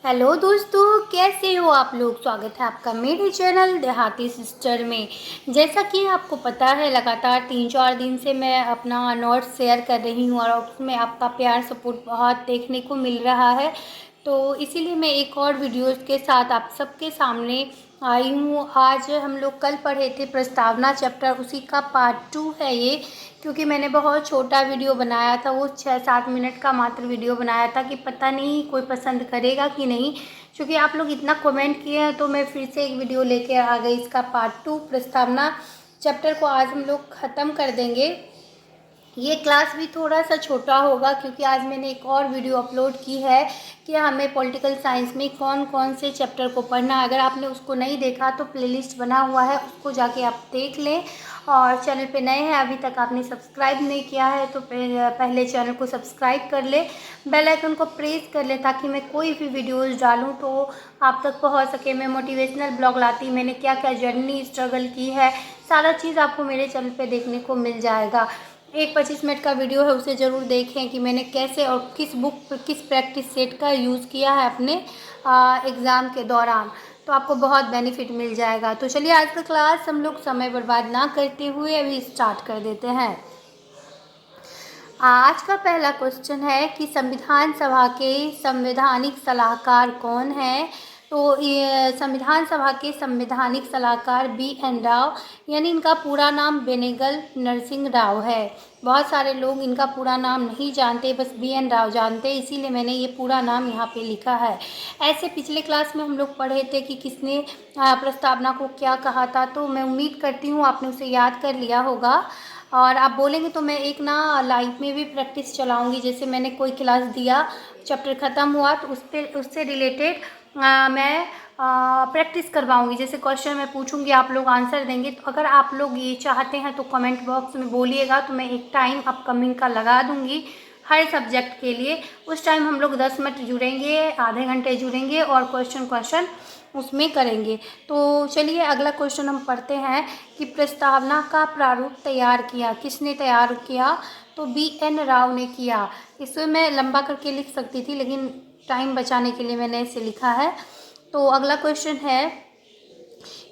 Hello दोस्तों, कैसे हो आप लोग। स्वागत है आपका मेरे चैनल देहाती सिस्टर में। जैसा कि आपको पता है, लगातार 3-4 दिन से मैं अपना नोट्स शेयर कर रही हूँ और उसमें आपका प्यार सपोर्ट बहुत देखने को मिल रहा है। तो इसीलिए मैं एक और वीडियोज़ के साथ आप सबके सामने आई हूँ। आज हम लोग कल पढ़े थे प्रस्तावना चैप्टर, उसी का पार्ट 2 है ये। क्योंकि मैंने बहुत छोटा वीडियो बनाया था, वो 6-7 मिनट का मात्र वीडियो बनाया था कि पता नहीं कोई पसंद करेगा कि नहीं। क्योंकि आप लोग इतना कमेंट किए हैं तो मैं फिर से एक वीडियो लेके आ गई। इसका पार्ट 2 प्रस्तावना चैप्टर को आज हम लोग ख़त्म कर देंगे। ये क्लास भी थोड़ा सा छोटा होगा क्योंकि आज मैंने एक और वीडियो अपलोड की है कि हमें पॉलिटिकल साइंस में कौन कौन से चैप्टर को पढ़ना है। अगर आपने उसको नहीं देखा तो प्लेलिस्ट बना हुआ है, उसको जाके आप देख लें। और चैनल पे नए हैं, अभी तक आपने सब्सक्राइब नहीं किया है तो पहले चैनल को सब्सक्राइब कर ले, बेल आइकन को प्रेस कर ले ताकि मैं कोई भी वीडियोज़ डालूँ तो आप तक पहुँच सके। मैं मोटिवेशनल ब्लॉग लाती, मैंने क्या क्या जर्नी स्ट्रगल की है, सारा चीज़ आपको मेरे चैनल पे देखने को मिल जाएगा। एक 25 मिनट का वीडियो है, उसे ज़रूर देखें कि मैंने कैसे और किस बुक किस प्रैक्टिस सेट का यूज़ किया है अपने एग्ज़ाम के दौरान। तो आपको बहुत बेनिफिट मिल जाएगा। तो चलिए आज का क्लास हम लोग समय बर्बाद ना करते हुए अभी स्टार्ट कर देते हैं। आज का पहला क्वेश्चन है कि संविधान सभा के संवैधानिक सलाहकार कौन है। तो ये संविधान सभा के संवैधानिक सलाहकार BN राव, यानी इनका पूरा नाम बेनेगल नरसिंह राव है। बहुत सारे लोग इनका पूरा नाम नहीं जानते, बस BN राव जानते, इसीलिए मैंने ये पूरा नाम यहाँ पे लिखा है। ऐसे पिछले क्लास में हम लोग पढ़े थे कि किसने प्रस्तावना को क्या कहा था, तो मैं उम्मीद करती हूँ आपने उसे याद कर लिया होगा। और आप बोलेंगे तो मैं एक ना लाइव में भी प्रैक्टिस चलाऊंगी। जैसे मैंने कोई क्लास दिया, चैप्टर ख़त्म हुआ तो उससे रिलेटेड मैं प्रैक्टिस करवाऊंगी। जैसे क्वेश्चन मैं पूछूंगी, आप लोग आंसर देंगे। तो अगर आप लोग ये चाहते हैं तो कमेंट बॉक्स में बोलिएगा, तो मैं एक टाइम अपकमिंग का लगा दूंगी हर सब्जेक्ट के लिए। उस टाइम हम लोग 10 मिनट जुड़ेंगे, आधे घंटे जुड़ेंगे और क्वेश्चन उसमें करेंगे। तो चलिए अगला क्वेश्चन हम पढ़ते हैं कि प्रस्तावना का प्रारूप तैयार किया, किसने तैयार किया। तो BN राव ने किया। इसमें मैं लंबा करके लिख सकती थी लेकिन टाइम बचाने के लिए मैंने इसे लिखा है। तो अगला क्वेश्चन है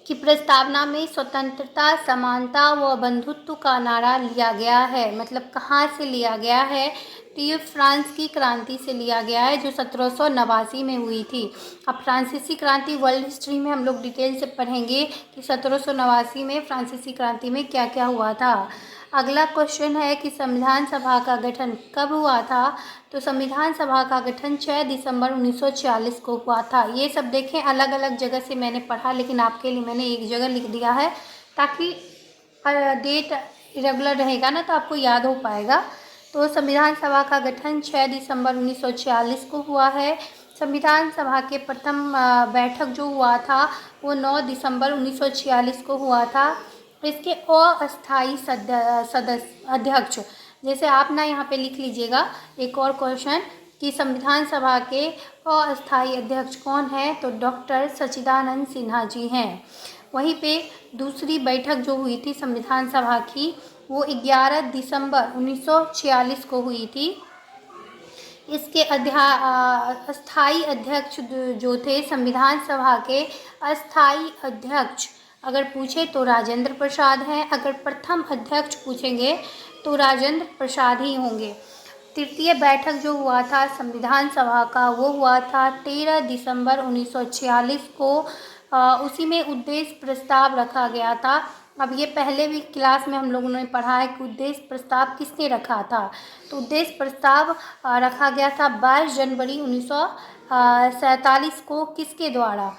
कि प्रस्तावना में स्वतंत्रता, समानता व बंधुत्व का नारा लिया गया है। मतलब कहाँ से लिया गया है, तो ये फ्रांस की क्रांति से लिया गया है जो 1789 में हुई थी। अब फ्रांसीसी क्रांति वर्ल्ड हिस्ट्री में हम लोग डिटेल से पढ़ेंगे कि 1789 में फ्रांसीसी क्रांति में क्या क्या हुआ था। अगला क्वेश्चन है कि संविधान सभा का गठन कब हुआ था। तो संविधान सभा का गठन 6 दिसंबर 1946 को हुआ था। ये सब देखें, अलग अलग जगह से मैंने पढ़ा लेकिन आपके लिए मैंने एक जगह लिख दिया है ताकि डेट इरेगुलर रहेगा ना तो आपको याद हो पाएगा। तो संविधान सभा का गठन 6 दिसंबर 1946 को हुआ है। संविधान सभा के प्रथम बैठक जो हुआ था वो 9 दिसंबर 1946 को हुआ था। इसके अस्थायी सदस्य अध्यक्ष, जैसे आप ना यहाँ पे लिख लीजिएगा एक और क्वेश्चन कि संविधान सभा के अस्थायी अध्यक्ष कौन है, तो डॉक्टर सच्चिदानंद सिन्हा जी हैं। वहीं पे दूसरी बैठक जो हुई थी संविधान सभा की वो 11 दिसंबर 1946 को हुई थी। इसके अस्थाई अध्यक्ष जो थे संविधान सभा के अस्थाई अध्यक्ष अगर पूछे तो राजेंद्र प्रसाद हैं। अगर प्रथम अध्यक्ष पूछेंगे तो राजेंद्र प्रसाद ही होंगे। तृतीय बैठक जो हुआ था संविधान सभा का वो हुआ था 13 दिसंबर 1946 को। उसी में उद्देश्य प्रस्ताव रखा गया था। अब ये पहले भी क्लास में हम लोगों ने पढ़ा है कि उद्देश्य प्रस्ताव किसने रखा था। तो उद्देश्य प्रस्ताव रखा गया था 22 जनवरी 1947 को। किसके द्वारा,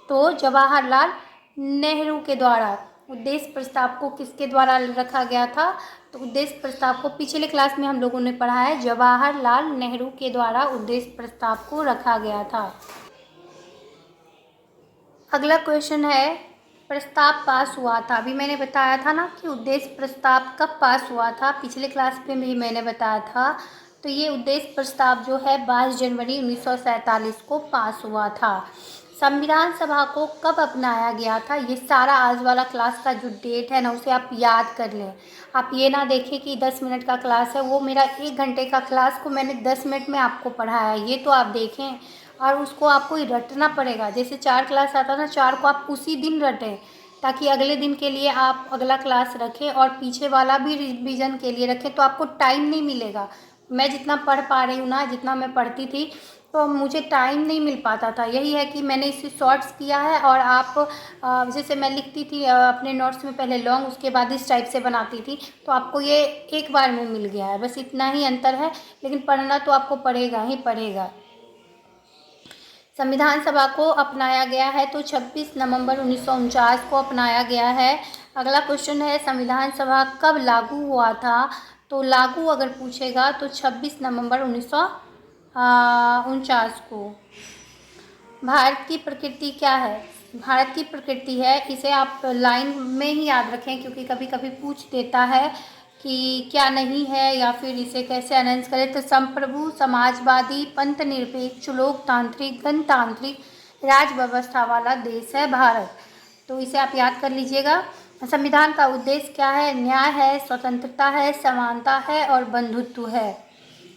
तो जवाहरलाल नेहरू के द्वारा। उद्देश्य प्रस्ताव को किसके द्वारा रखा गया था, तो उद्देश्य प्रस्ताव को पिछले क्लास में हम लोगों ने पढ़ा है, जवाहरलाल नेहरू के द्वारा उद्देश्य प्रस्ताव को रखा गया था। अगला क्वेश्चन है प्रस्ताव पास हुआ था। अभी मैंने बताया था ना कि उद्देश्य प्रस्ताव कब पास हुआ था, पिछले क्लास में भी मैंने बताया था। तो ये उद्देश्य प्रस्ताव जो है 22 जनवरी 1947 को पास हुआ था। संविधान सभा को कब अपनाया गया था, ये सारा आज वाला क्लास का जो डेट है ना उसे आप याद कर लें। आप ये ना देखें कि 10 मिनट का क्लास है, वो मेरा 1 घंटे का क्लास को मैंने 10 मिनट में आपको पढ़ाया है, ये तो आप देखें। और उसको आपको रटना पड़ेगा। जैसे 4 क्लास आता है ना, 4 को आप उसी दिन रटें, ताकि अगले दिन के लिए आप अगला क्लास रखें और पीछे वाला भी रिवीजन के लिए रखें, तो आपको टाइम नहीं मिलेगा। मैं जितना पढ़ पा रही हूँ ना, जितना मैं पढ़ती थी, तो मुझे टाइम नहीं मिल पाता था। यही है कि मैंने इसे शॉर्ट्स किया है, और आप जैसे मैं लिखती थी अपने नोट्स में पहले लॉन्ग, उसके बाद इस टाइप से बनाती थी, तो आपको ये एक बार में मिल गया है। बस इतना ही अंतर है, लेकिन पढ़ना तो आपको पड़ेगा ही पड़ेगा। संविधान सभा को अपनाया गया है तो 26 नवंबर 1949 को अपनाया गया है। अगला क्वेश्चन है, संविधान सभा कब लागू हुआ था? तो लागू अगर पूछेगा तो 26 नवंबर 1949 को। भारत की प्रकृति क्या है? भारत की प्रकृति है, इसे आप लाइन में ही याद रखें, क्योंकि कभी कभी पूछ देता है कि क्या नहीं है, या फिर इसे कैसे अनाउंस करें। तो संप्रभु, समाजवादी, पंथ निरपेक्ष, लोकतांत्रिक, गणतांत्रिक राज व्यवस्था वाला देश है भारत। तो इसे आप याद कर लीजिएगा। संविधान का उद्देश्य क्या है? न्याय है, स्वतंत्रता है, समानता है और बंधुत्व है।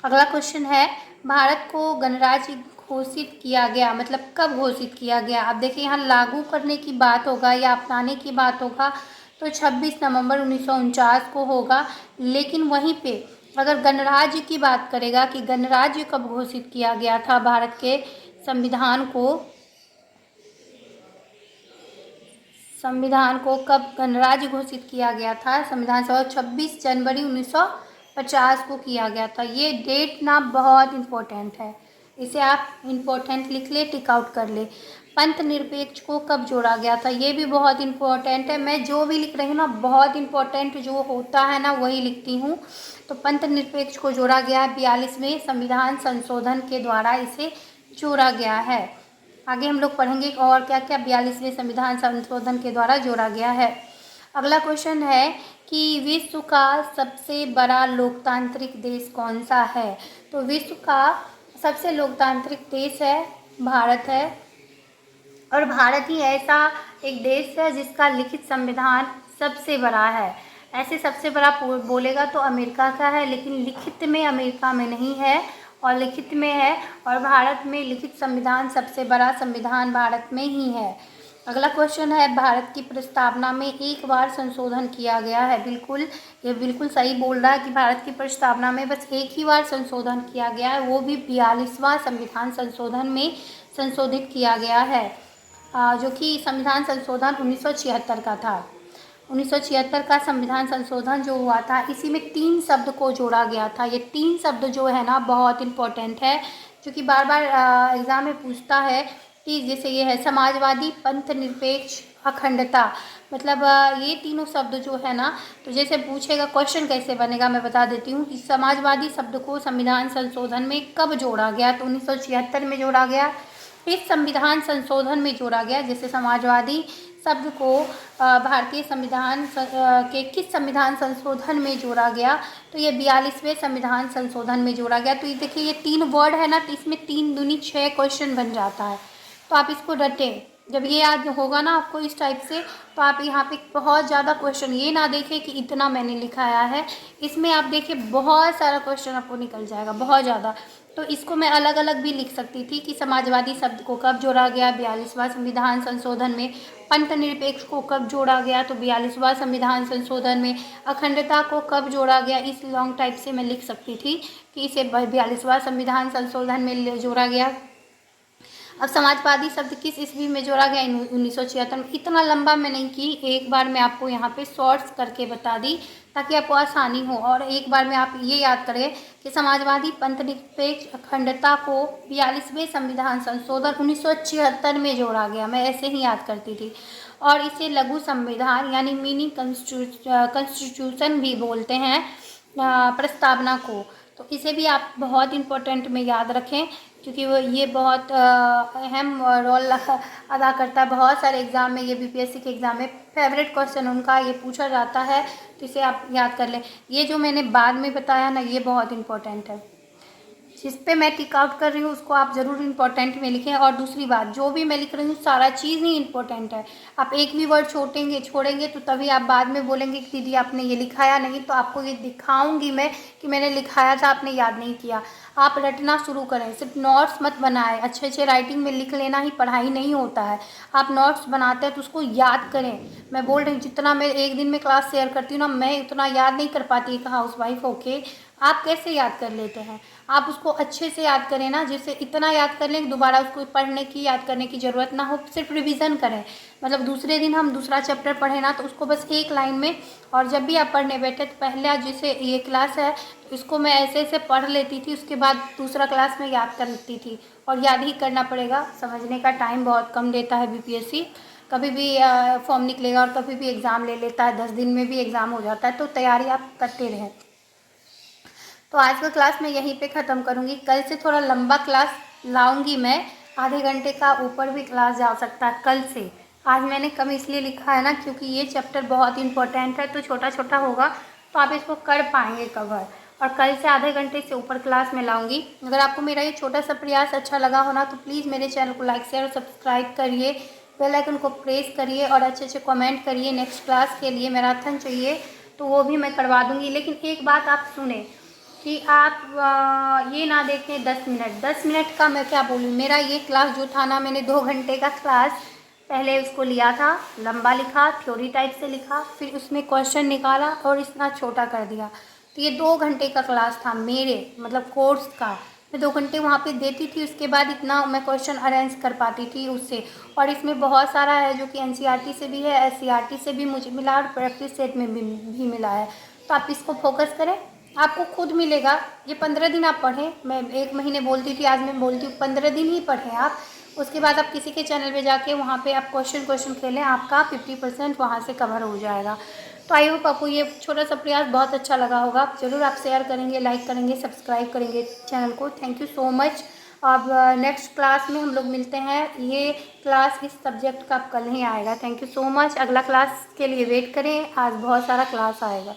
अगला क्वेश्चन है, भारत को गणराज्य घोषित किया गया, मतलब कब घोषित किया गया? अब देखिए, यहाँ लागू करने की बात होगा या अपनाने की बात होगा तो 26 नवंबर 1949 को होगा। लेकिन वहीं पे अगर गणराज्य की बात करेगा कि गणराज्य कब घोषित किया गया था भारत के संविधान को कब गणराज्य घोषित किया गया था? संविधान सभा 26 जनवरी 1950 को किया गया था। ये डेट ना बहुत इम्पोर्टेंट है, इसे आप इम्पोर्टेंट लिख ले, टिक आउट कर ले। पंथ निरपेक्ष को कब जोड़ा गया था? ये भी बहुत इम्पोर्टेंट है। मैं जो भी लिख रही हूँ ना, बहुत इम्पोर्टेंट जो होता है ना वही लिखती हूँ। तो पंथ निरपेक्ष को जोड़ा गया है 42वें संविधान संशोधन के द्वारा, इसे जोड़ा गया है। आगे हम लोग पढ़ेंगे और क्या क्या 42वें संविधान संशोधन के द्वारा जोड़ा गया है। अगला क्वेश्चन है कि विश्व का सबसे बड़ा लोकतांत्रिक देश कौन सा है? तो विश्व का सबसे लोकतांत्रिक देश है भारत है, और भारत ही ऐसा एक देश है जिसका लिखित संविधान सबसे बड़ा है। ऐसे सबसे बड़ा बोलेगा तो अमेरिका का है, लेकिन लिखित में अमेरिका में नहीं है और लिखित में है, और भारत में लिखित संविधान सबसे बड़ा संविधान भारत में ही है। अगला क्वेश्चन है, भारत की प्रस्तावना में एक बार संशोधन किया गया है। बिल्कुल, ये बिल्कुल सही बोल रहा है कि भारत की प्रस्तावना में बस एक ही बार संशोधन किया गया है, वो भी 42वां संविधान संशोधन में संशोधित किया गया है, जो कि संविधान संशोधन 1976 का था। 1976 का संविधान संशोधन जो हुआ था, इसी में 3 शब्द को जोड़ा गया था। ये 3 शब्द जो है ना बहुत इम्पोर्टेंट है, क्योंकि बार बार एग्ज़ाम में पूछता है कि जैसे ये है समाजवादी, पंथ निरपेक्ष, अखंडता, मतलब ये तीनों शब्द जो है ना, तो जैसे पूछेगा क्वेश्चन कैसे बनेगा मैं बता देती हूँ कि समाजवादी शब्द को संविधान संशोधन में कब जोड़ा गया? तो 1976 में जोड़ा गया। इस संविधान संशोधन में जोड़ा गया। जैसे समाजवादी शब्द को भारतीय संविधान के किस संविधान संशोधन में जोड़ा गया? तो ये 42वें संविधान संशोधन में जोड़ा गया। तो ये देखिए, ये 3 वर्ड है ना, तो इसमें 3 दूनी 6 क्वेश्चन बन जाता है। तो आप इसको रटें, जब ये याद होगा ना आपको इस टाइप से, तो आप यहाँ पे बहुत ज़्यादा क्वेश्चन ये ना देखें कि इतना मैंने लिखाया है, इसमें आप देखिए बहुत सारा क्वेश्चन आपको निकल जाएगा, बहुत ज़्यादा। तो इसको मैं अलग अलग भी लिख सकती थी कि समाजवादी शब्द को कब जोड़ा गया? 42वां संविधान संशोधन में। पंथ निरपेक्ष को कब जोड़ा गया? तो 42वां संविधान संशोधन में। अखंडता को कब जोड़ा गया? इस लॉन्ग टाइप से मैं लिख सकती थी कि इसे 42वां संविधान संशोधन में जोड़ा गया। अब समाजवादी शब्द किस ईस्वी में जोड़ा गया? 1976 में। इतना लंबा मैं नहीं की, एक बार मैं आपको यहाँ पे शॉर्ट्स करके बता दी ताकि आपको आसानी हो। और एक बार में आप ये याद करें कि समाजवादी, पंथ निरपेक्ष, अखंडता को 42वें संविधान संशोधन 1976 में जोड़ा गया। मैं ऐसे ही याद करती थी। और इसे लघु संविधान यानी मिनी कॉन्स्टिट्यूशन भी बोलते हैं प्रस्तावना को। तो इसे भी आप बहुत इम्पोर्टेंट में याद रखें, क्योंकि वो ये बहुत अहम रोल अदा करता है। बहुत सारे एग्ज़ाम में, ये बीपीएससी के एग्ज़ाम में फेवरेट क्वेश्चन उनका ये पूछा जाता है, तो इसे आप याद कर लें। ये जो मैंने बाद में बताया ना, ये बहुत इम्पोर्टेंट है। जिस पे मैं टिक आउट कर रही हूँ उसको आप ज़रूर इम्पोर्टेंट में लिखें। और दूसरी बात, जो भी मैं लिख रही हूँ सारा चीज़ ही इम्पोर्टेंट है। आप एक भी वर्ड छोड़ेंगे तो तभी आप बाद में बोलेंगे कि दीदी आपने ये लिखाया नहीं, तो आपको ये दिखाऊंगी मैं कि मैंने लिखाया था, आपने याद नहीं किया। आप रटना शुरू करें, सिर्फ नोट्स मत बनाएं। अच्छे अच्छे राइटिंग में लिख लेना ही पढ़ाई नहीं होता है। आप नोट्स बनाते हैं तो उसको याद करें। मैं बोल रही हूँ जितना मैं एक दिन में क्लास शेयर करती हूँ ना, मैं उतना याद नहीं कर पाती एक हाउस वाइफ होके। आप कैसे याद कर लेते हैं? आप उसको अच्छे से याद करें ना, जिससे इतना याद कर लें कि दोबारा उसको पढ़ने की, याद करने की ज़रूरत ना हो, सिर्फ रिवीजन करें। मतलब दूसरे दिन हम दूसरा चैप्टर पढ़ें ना, तो उसको बस एक लाइन में, और जब भी आप पढ़ने बैठे तो पहले जैसे ये क्लास है तो इसको मैं ऐसे ऐसे पढ़ लेती थी, उसके बाद दूसरा क्लास में याद कर लेती थी। और याद ही करना पड़ेगा, समझने का टाइम बहुत कम देता है बीपीएससी। कभी भी फॉर्म निकलेगा और कभी भी एग्ज़ाम ले लेता है, 10 दिन में भी एग्ज़ाम हो जाता है। तो तैयारी आप करते रहें। तो आज का क्लास मैं यहीं पे ख़त्म करूँगी। कल से थोड़ा लंबा क्लास लाऊंगी मैं, आधे घंटे का ऊपर भी क्लास जा सकता है कल से। आज मैंने कम इसलिए लिखा है ना, क्योंकि ये चैप्टर बहुत इंपॉर्टेंट है, तो छोटा छोटा होगा तो आप इसको कर पाएंगे कवर। और कल से आधे घंटे से ऊपर क्लास में लाऊंगी। अगर आपको मेरा ये छोटा सा प्रयास अच्छा लगा हो ना, तो प्लीज़ मेरे चैनल को लाइक शेयर और सब्सक्राइब करिए, बेल आइकन को प्रेस करिए और अच्छे अच्छे कमेंट करिए। नेक्स्ट क्लास के लिए मैराथन चाहिए तो वो भी मैं करवा दूँगी। लेकिन एक बात आप सुने कि आप ये ना देखें 10 मिनट का। मैं क्या बोलूँ, मेरा ये क्लास जो था ना, मैंने 2 घंटे का क्लास पहले उसको लिया था, लंबा लिखा, थ्योरी टाइप से लिखा, फिर उसमें क्वेश्चन निकाला और इतना छोटा कर दिया। तो ये 2 घंटे का क्लास था मेरे, मतलब कोर्स का। मैं 2 घंटे वहाँ पे देती थी, उसके बाद इतना मैं क्वेश्चन अरेंज कर पाती थी उससे। और इसमें बहुत सारा है जो कि एनसीईआरटी से भी है, एससीईआरटी से भी मुझे मिला और प्रैक्टिस सेट में भी मिला है। तो आप इसको फोकस करें, आपको खुद मिलेगा। ये 15 दिन आप पढ़ें। मैं 1 महीने बोलती थी, आज मैं बोलती हूँ 15 दिन ही पढ़ें आप। उसके बाद आप किसी के चैनल पे जाके वहाँ पे आप क्वेश्चन खेलें, आपका 50% वहाँ से कवर हो जाएगा। तो आई होप आपको ये छोटा सा प्रयास बहुत अच्छा लगा होगा। ज़रूर आप शेयर करेंगे, लाइक करेंगे, सब्सक्राइब करेंगे चैनल को। Thank you so much. अब नेक्स्ट क्लास में हम लोग मिलते हैं। ये क्लास इस सब्जेक्ट का कल ही आएगा। Thank you so much. अगला क्लास के लिए वेट करें, आज बहुत सारा क्लास आएगा।